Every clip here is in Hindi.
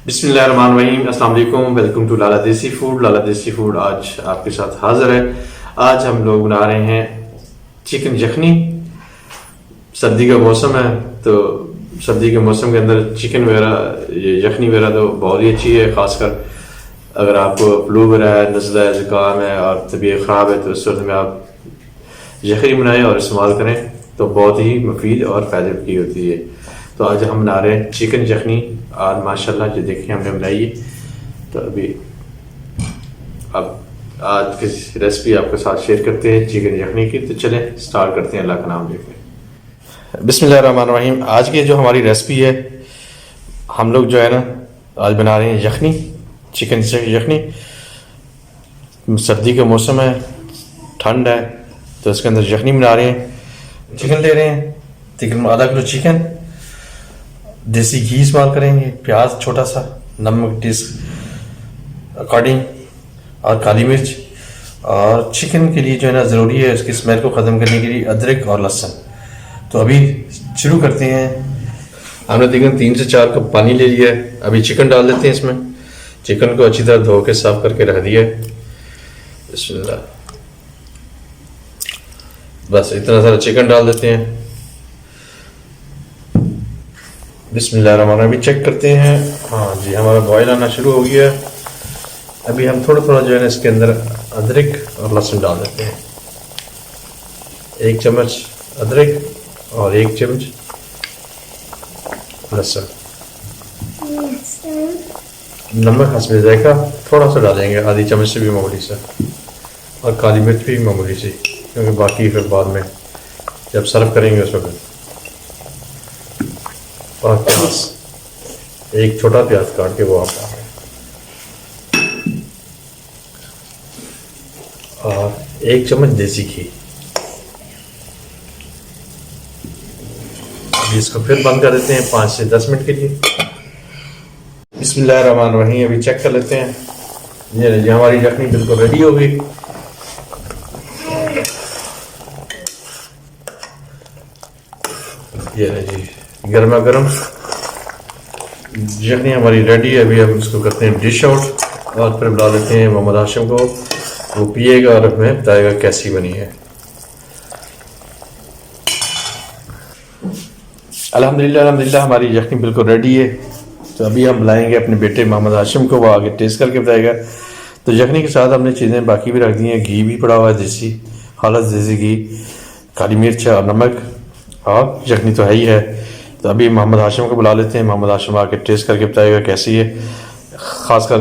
बिस्मिल्लाहिर्रहमानिर्रहीम, अस्सलाम वालेकुम। वेलकम टू लाला देसी फूड। लाला देसी फूड आज आपके साथ हाजिर है। आज हम लोग बना रहे हैं चिकन यखनी। सर्दी का मौसम है तो सर्दी के मौसम के अंदर चिकन वगैरह, ये यखनी वगैरह तो बहुत ही अच्छी है। खासकर अगर आपको फ्लू वगैरह है, नज़ला है, ज़ुकाम है और तबीयत ख़राब है तो इस सूरत में आप यखनी बनाएं और इस्तेमाल करें तो बहुत ही मुफीद और फ़ायदे की होती है। तो आज हम बना रहे हैं चिकन यखनी और माशाल्लाह जो देखिए हमने बनाई है। तो अभी अब आज की रेसिपी आपके साथ शेयर करते हैं चिकन यखनी की। तो चलें स्टार्ट करते हैं, अल्लाह का नाम लेते हैं। बिस्मिल्लाहिर्रहमानिर्रहीम। आज की जो हमारी रेसिपी है, हम लोग जो है ना आज बना रहे हैं यखनी, चिकन से यखनी। सर्दी का मौसम है, ठंड है तो इसके अंदर यखनी बना रहे हैं। चिकन ले रहे हैं, तकरीबन आधा किलो चिकन। देसी घी इस्तेमाल करेंगे, प्याज छोटा सा, नमक टेस्ट अकॉर्डिंग और काली मिर्च। और चिकन के लिए जो है ना ज़रूरी है उसकी स्मेल को ख़त्म करने के लिए अदरक और लहसुन। तो अभी शुरू करते हैं। हमने तकरीबन 3 से 4 कप पानी ले लिया है। अभी चिकन डाल देते हैं इसमें। चिकन को अच्छी तरह धो के साफ करके रख दिया है। बिस्मिल्लाह, बस इतना सारा चिकन डाल देते हैं। बिस्मिल्लाहिर्रहमानिर्रहीम। अभी चेक करते हैं, हाँ जी हमारा बॉयल आना शुरू हो गया है। अभी हम थोड़ा थोड़ा जो है ना इसके अंदर अदरक और लहसुन डाल देते हैं। 1 चम्मच अदरक और 1 चम्मच लहसुन। नमक हस्बे जायका थोड़ा सा डालेंगे, आधी चम्मच से भी मामूली सा। और काली मिर्च भी मामूली सी, क्योंकि बाकी फिर बाद में जब सर्व करेंगे उस वक्त। और प्याज, 1 छोटा प्याज काट के वो आप डालें। और 1 चम्मच देसी घी। इसको फिर बंद कर देते हैं 5 से 10 मिनट के लिए। बिस्मिल्लाहिर्रहमानिर्रहीम। अभी चेक कर लेते हैं। ये हमारी यखनी बिल्कुल रेडी हो गई। ये जी गर्मा गर्म यखनी हमारी रेडी है। अभी हम इसको करते हैं डिश आउट और फिर बुला देते हैं मोहम्मद हाशिम को। वो पिएगा और हमें बताएगा कैसी बनी है। अल्हम्दुलिल्लाह अल्हम्दुलिल्लाह हमारी यखनी बिल्कुल रेडी है। तो अभी हम बुलाएंगे अपने बेटे मोहम्मद हाशिम को, वो आगे टेस्ट करके बताएगा। तो यखनी के साथ हमने चीज़ें बाकी भी रख दी हैं। घी भी पड़ा हुआ है, देसी खालस देसी घी, काली मिर्च और नमक, और यखनी तो है ही है। तो अभी मोहम्मद हाशिम को बुला लेते हैं। मोहम्मद हाशिम आके टेस्ट करके बताएगा कैसी है। ख़ासकर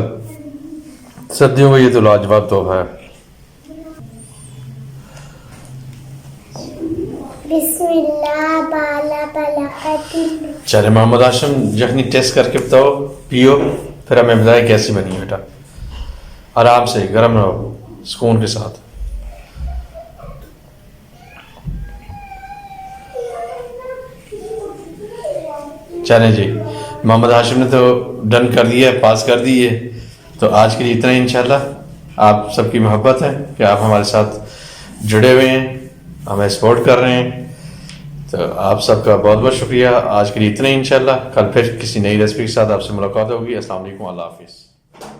सर्दियों में ये तो लाजवाब तोहफा है। चले मोहम्मद हाशिम यखनी टेस्ट करके बताओ, पियो, फिर हमें बताए कैसी बनी है बेटा। आराम से गर्म रहो, सुकून के साथ। चलें जी, मोहम्मद हाशिम ने तो डन कर दिया है, पास कर दी है। तो आज के लिए इतना ही। इंशाल्लाह आप सबकी मोहब्बत है कि आप हमारे साथ जुड़े हुए हैं, हमें सपोर्ट कर रहे हैं। तो आप सबका बहुत बहुत शुक्रिया। आज के लिए इतना ही। इंशाल्लाह कल फिर किसी नई रेसिपी के साथ आपसे मुलाकात होगी। अस्सलाम वालेकुम, अल्लाह हाफिज़।